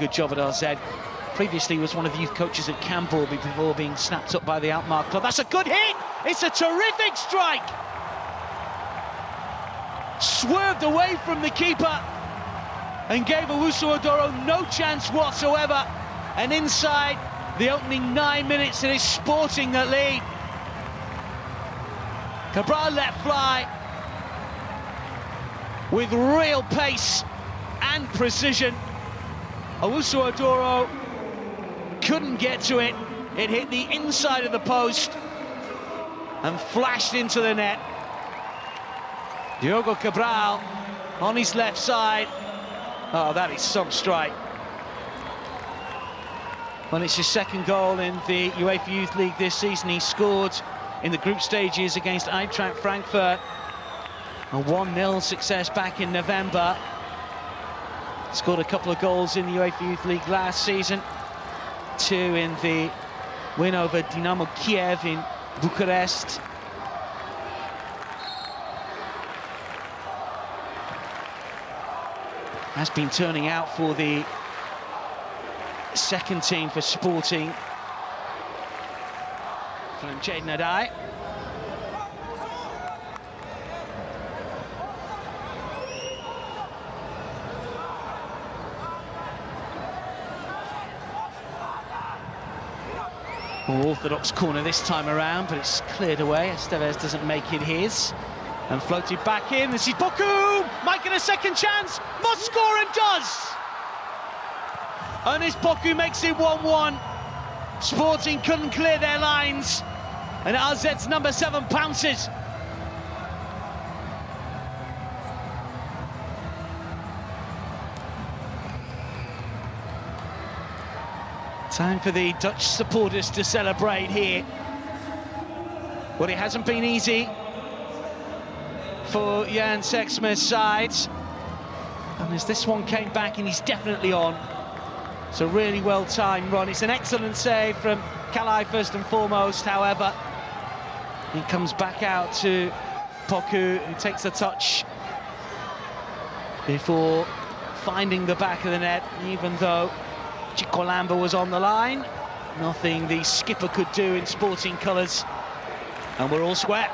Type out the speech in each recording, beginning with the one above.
good job at RZ. Previously was one of the youth coaches at Campbell before being snapped up by the Alkmaar club. That's a good hit! It's a terrific strike! Swerved away from the keeper and gave Shooutout no chance whatsoever. And inside the opening 9 minutes, it is Sporting that lead. Cabral let fly with real pace and precision. Shooutout couldn't get to it. It hit the inside of the post and flashed into the net. Diogo Cabral on his left side. Oh, that is some strike. Well, it's his second goal in the UEFA Youth League this season. He scored in the group stages against Eintracht Frankfurt. A 1-0 success back in November. Scored a couple of goals in the UEFA Youth League last season. 2 in the win over Dynamo Kiev in Bucharest. Has been turning out for the second team for Sporting. From Jaden Adai. More orthodox corner this time around, but it's cleared away. Estevez doesn't make it his. And floated back in. This is Boku! Might get a second chance. Must score and does! Ernest Boku makes it 1-1. Sporting couldn't clear their lines. And RZ's number 7 pounces. Time for the Dutch supporters to celebrate here. Well, it hasn't been easy for Jan Sexma's side. And as this one came back, and he's definitely on. It's a really well-timed run. It's an excellent save from Kalai first and foremost, however. He comes back out to Poku, who takes a touch before finding the back of the net, even though Chico Lamba was on the line. Nothing the skipper could do in Sporting colours. And we're all square.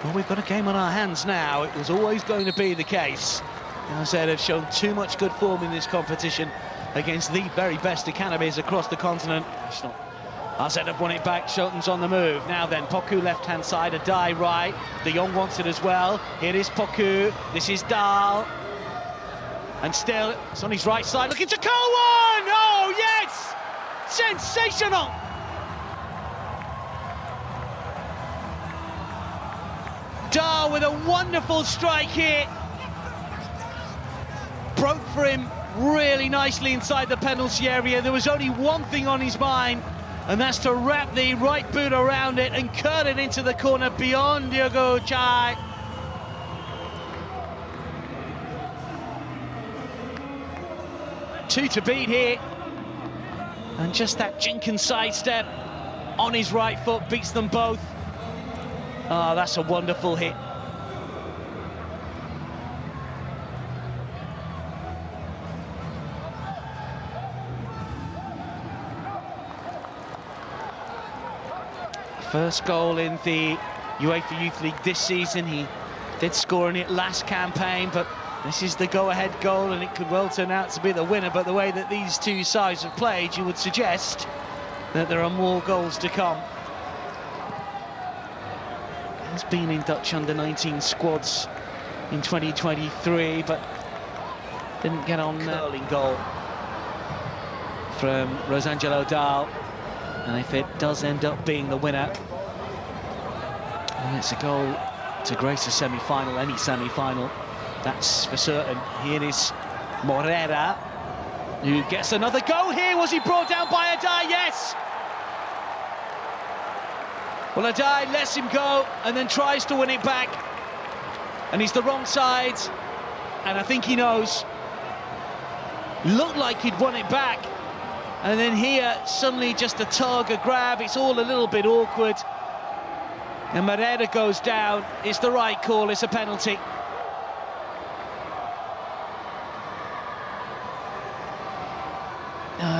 Well, we've got a game on our hands now. It was always going to be the case. AZ have shown too much good form in this competition against the very best academies across the continent. AZ have won it back. Shoughton's on the move. Now then, Poku left-hand side, Adai right. De Jong wants it as well. Here is Poku. This is Dahl. And still, it's on his right side, looking to Cohen! Oh, yes! Sensational! Dahl with a wonderful strike here. Broke for him really nicely inside the penalty area. There was only one thing on his mind, and that's to wrap the right boot around it and curl it into the corner beyond Diogo Chai. Two to beat here. And just that Jenkins sidestep on his right foot beats them both. Oh, that's a wonderful hit. First goal in the UEFA Youth League this season. He did score in it last campaign, but this is the go-ahead goal, and it could well turn out to be the winner. But the way that these two sides have played, you would suggest that there are more goals to come. Has been in Dutch under-19 squads in 2023, but didn't get on curling goal from Rosangelo Dahl. And if it does end up being the winner, well, it's a goal to grace a semi-final, any semi-final, that's for certain. Here is Morera, who gets another go here. Was he brought down by Adai? Yes! Well, Adai lets him go and then tries to win it back. And he's the wrong side, and I think he knows. Looked like he'd won it back. And then here, suddenly just a tug, a grab. It's all a little bit awkward. And Moreira goes down. It's the right call, it's a penalty.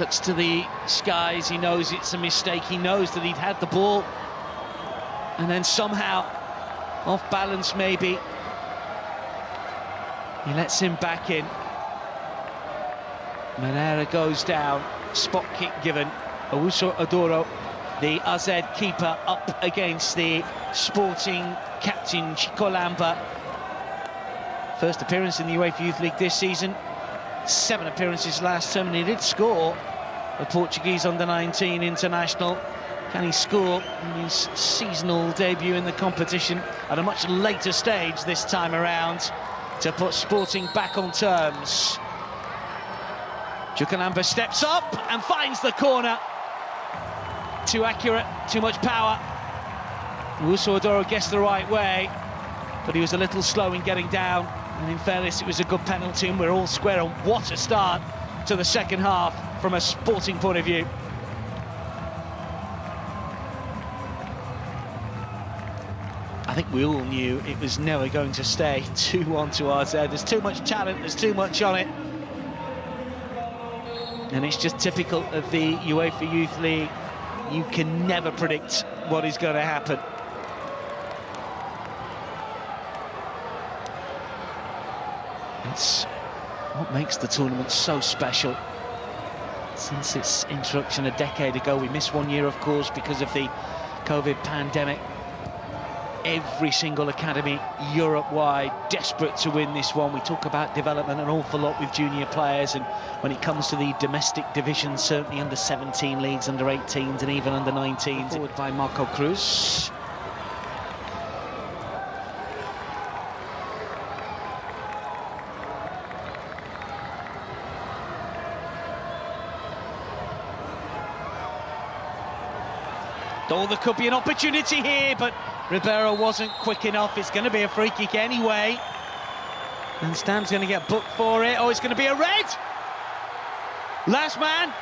Looks to the skies, he knows it's a mistake, he knows that he'd had the ball. And then somehow, off balance maybe, he lets him back in. Moreira goes down, spot kick given. Shooutout, the AZ keeper, up against the Sporting captain Shooutout. First appearance in the UEFA Youth League this season, 7 appearances last term, and he did score a Portuguese under-19 international. Can he score in his seasonal debut in the competition at a much later stage this time around to put Sporting back on terms? Shooutout steps up and finds the corner. Too accurate, too much power. Shooutout gets the right way, but he was a little slow in getting down. And in fairness, it was a good penalty, and we're all square on what a start to the second half from a Sporting point of view. I think we all knew it was never going to stay 2-1 to AZ. There's too much talent, there's too much on it. And it's just typical of the UEFA Youth League. You can never predict what is going to happen. It's what makes the tournament so special. Since its introduction a decade ago, we missed 1 year, of course, because of the COVID pandemic. Every single academy Europe-wide desperate to win this one. We talk about development an awful lot with junior players, and when it comes to the domestic division, certainly under 17 leagues, under 18s and even under 19s. Forward by Marco Cruz. Oh, there could be an opportunity here, but Ribeiro wasn't quick enough. It's going to be a free kick anyway. And Stam's going to get booked for it. Oh, it's going to be a red! Last man.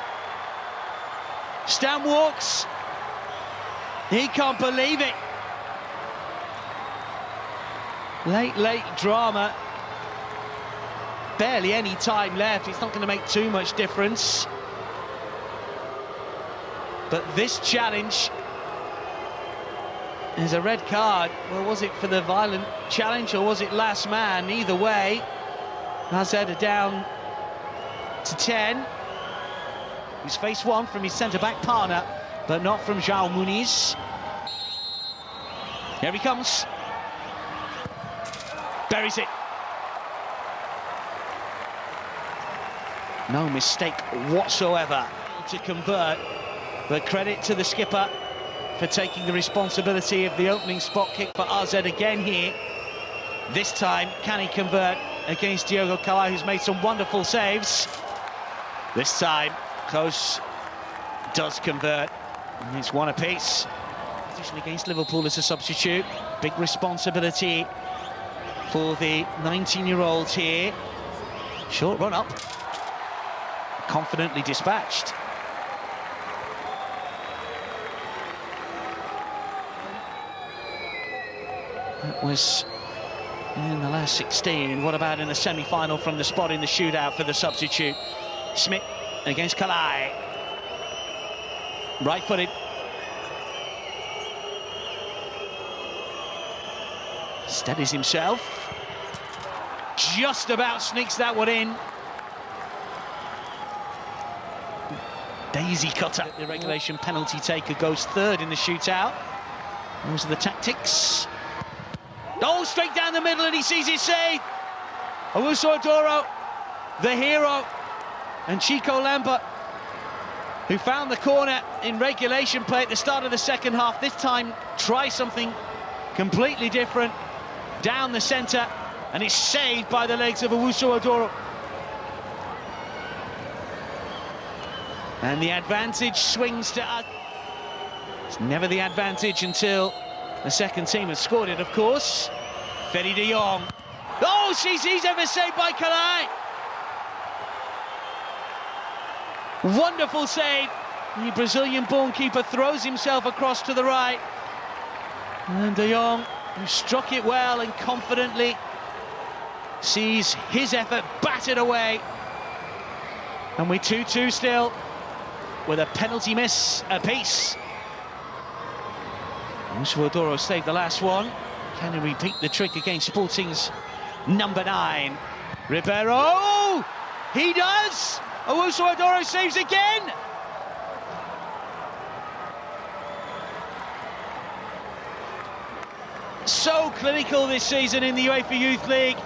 Stam walks. He can't believe it. Late drama. Barely any time left. It's not going to make too much difference. But this challenge is a red card. Well, was it for the violent challenge or was it last man? Either way, AZ are down to 10. He's faced one from his centre-back partner, but not from João Muniz. Here he comes. Buries it. No mistake whatsoever to convert, but credit to the skipper for taking the responsibility of the opening spot kick for AZ again here. This time, can he convert against Diogo Calai, who's made some wonderful saves? This time, Kroos does convert, and it's one apiece. Position against Liverpool as a substitute. Big responsibility for the 19-year-olds here. Short run up. Confidently dispatched. That was in the last 16. What about in the semi-final from the spot in the shootout for the substitute? Smith against Calai. Right-footed. Steadies himself. Just about sneaks that one in. Daisy cutter. The regulation penalty taker goes third in the shootout. Those are the tactics. Oh, straight down the middle, and he sees his save. Shooutout, the hero, and Chico Lambert, who found the corner in regulation play at the start of the second half. This time, try something completely different down the centre, and it's saved by the legs of Shooutout. And the advantage swings to us. It's never the advantage until the second team has scored it, of course. Freddy de Jong. Oh, he's ever saved by Calai. Wonderful save. The Brazilian-born keeper throws himself across to the right. And De Jong, who struck it well and confidently, sees his effort battered away. And we're 2-2 still, with a penalty miss apiece. Shooutout saved the last one. Can he repeat the trick against Sporting's number 9? Ribeiro! He does! Shooutout saves again! So clinical this season in the UEFA Youth League.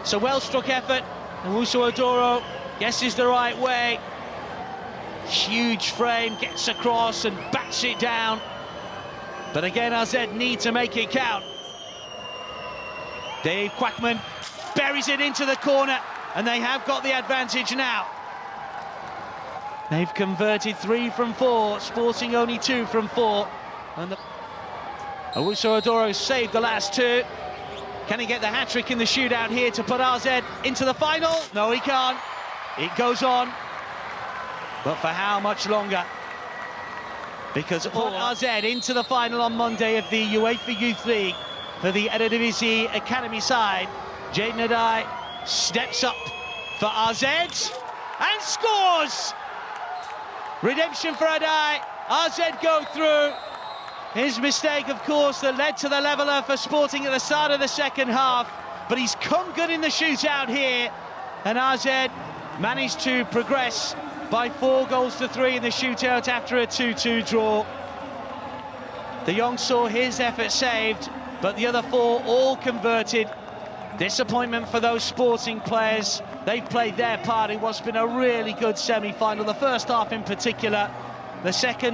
It's a well-struck effort, and Shooutout guesses the right way. Huge frame, gets across and bats it down. But again, AZ need to make it count. Dave Quackman buries it into the corner, and they have got the advantage now. They've converted 3 from 4, Sporting only 2 from 4. And Shooutout saved the last 2. Can he get the hat-trick in the shootout here to put AZ into the final? No, he can't. It goes on. But for how much longer? Because put AZ into the final on Monday of the UEFA Youth League for the Eredivisie Academy side. Jaden Adai steps up for AZ and scores! Redemption for Adai. AZ go through. His mistake, of course, that led to the leveller for Sporting at the start of the second half. But he's come good in the shootout here. And AZ managed to progress by 4 goals to 3 in the shootout after a 2-2 draw. De Jong saw his effort saved, but the other 4 all converted. Disappointment for those Sporting players. They've played their part in what's been a really good semi-final. The first half in particular, the second